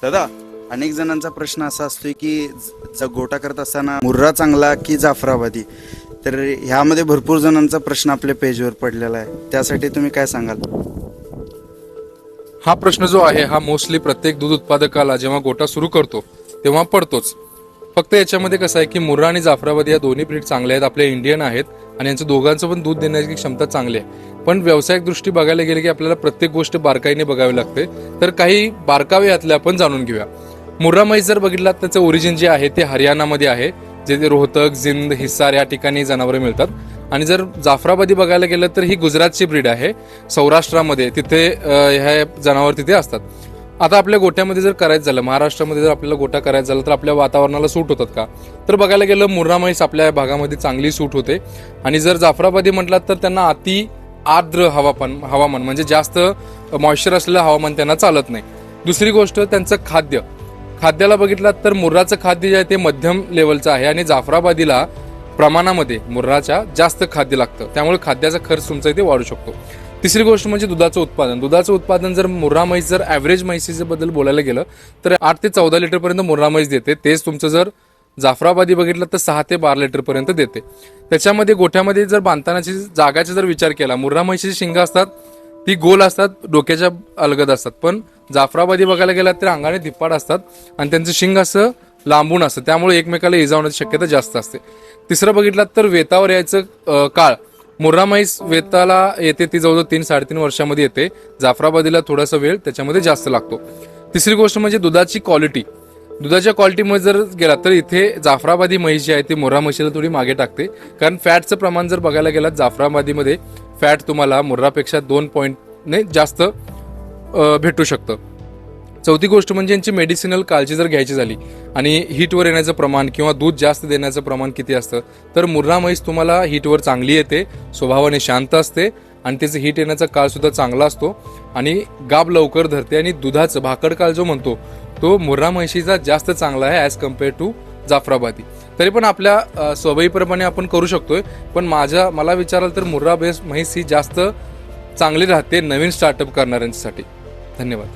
दादा, अनेक जणांचा प्रश्न असा असतोय की गोटा करत असताना मुर्रा चांगला की जाफराबादी. तर ह्यामध्ये भरपूर जणांचा प्रश्न आपल्या पेजवर पडलेला आहे, त्यासाठी तुम्ही काय सांगाल? हा प्रश्न जो आहे हा मोस्टली प्रत्येक दूध उत्पादकाला जेव्हा गोटा सुरू करतो तेव्हा पडतोच. फक्त याच्यामध्ये कसं आहे की मुर्रा आणि जाफराबादी या दोन्ही ब्रीड चांगल्या आहेत, आपल्या इंडियन आहेत आणि यांचं दोघांचं पण दूध देण्याची क्षमता चांगली आहे. पण व्यावसायिक दृष्टी बघायला गेले की आपल्याला प्रत्येक गोष्ट बारकाईने बघावी लागते. तर काही बारकावे यातले आपण जाणून घेऊया. मुर्रा म्हैस जर बघितलात त्याचं ओरिजिन जे आहे ते हरियाणामध्ये आहे, जे रोहतक, जिंद, हिसार या ठिकाणी जनावरे मिळतात. आणि जर जाफराबादी बघायला गेलं तर ही गुजरातची ब्रीड आहे, सौराष्ट्रामध्ये तिथे ह्या जनावर तिथे असतात. आता आपल्या गोट्यामध्ये जर करायचं झालं, महाराष्ट्रामध्ये जर आपल्याला गोटा करायचा झाला तर आपल्या वातावरणाला सूट होतात का? तर बघायला गेलं मुर्रा म्हैस आपल्या भागामध्ये चांगली सूट होते. आणि जर जाफराबादी म्हटलात तर त्यांना अति आर्द्र हवामान म्हणजे जास्त मॉइश्चर असलेलं हवामान त्यांना चालत नाही. दुसरी गोष्ट त्यांचं खाद्याला बघितलात तर मुर्राचं खाद्य जे आहे ते मध्यम लेवलचं आहे आणि जाफराबादीला प्रमाणामध्ये मुर्राच्या जास्त खाद्य लागतं, त्यामुळे खाद्याचा खर्च तुमचा इथे वाढू शकतो. तिसरी गोष्ट म्हणजे दुधाचं उत्पादन जर मुर्रा म्हैस जर ॲव्हरेज म्हैसीबद्दल बोलायला गेलं तर 8 ते 14 लिटरपर्यंत मुर्रा म्हैस देते. तेच तुमचं जर जाफराबादी बघितलं तर 6 ते 12 लिटरपर्यंत देते. त्याच्यामध्ये गोठ्यामध्ये जर बांधतानाची जागाचा जर विचार केला, मुर्रा म्हैसीची शिंगा असतात ती गोल असतात, डोक्याच्या अलगद असतात. पण जाफराबादी बघायला गेला तर अंगाने धिप्पाड असतात आणि त्यांचं शिंग असं लांबून असतं, त्यामुळे एकमेकाला इजा होण्याची शक्यता जास्त असते. तिसरं बघितलं तर वेतावर यायचं काळ, मुर्रा म्हैस वेताला येते ती जवळजवळ 3-3.5 वर्षामध्ये येते. जाफराबादीला थोडासा वेळ त्याच्यामध्ये जास्त लागतो. तिसरी गोष्ट म्हणजे दुधाची क्वालिटी. दुधाच्या क्वालिटीमध्ये जर गेला तर इथे जाफराबादी म्हैस जी आहे ती मुर्रा म्हशीला थोडी मागे टाकते, कारण फॅटचं प्रमाण जर बघायला गेलं जाफराबादीमध्ये फॅट तुम्हाला मुर्रापेक्षा 2 पॉईंटने जास्त भेटू शकतं. चौथी गोष्ट म्हणजे यांची मेडिसिनल काळजी जर घ्यायची झाली आणि हीटवर येण्याचं प्रमाण किंवा दूध जास्त देण्याचं प्रमाण किती असतं, तर मुर्रा म्हैस तुम्हाला हीटवर चांगली येते, स्वभावाने शांत असते आणि त्याचं हीट येण्याचा काळ सुद्धा चांगला असतो आणि गाभ लवकर धरते. आणि दुधाचं भाकड काळ जो म्हणतो तो मुर्रा म्हैशीचा जास्त चांगला आहे ॲज कम्पेअर टू जाफराबादी. तरी पण आपल्या सवयीप्रमाणे आपण करू शकतोय, पण मला विचाराल तर मुर्रा बेस म्हैस ही जास्त चांगली राहते नवीन स्टार्टअप करणाऱ्यांसाठी. धन्यवाद.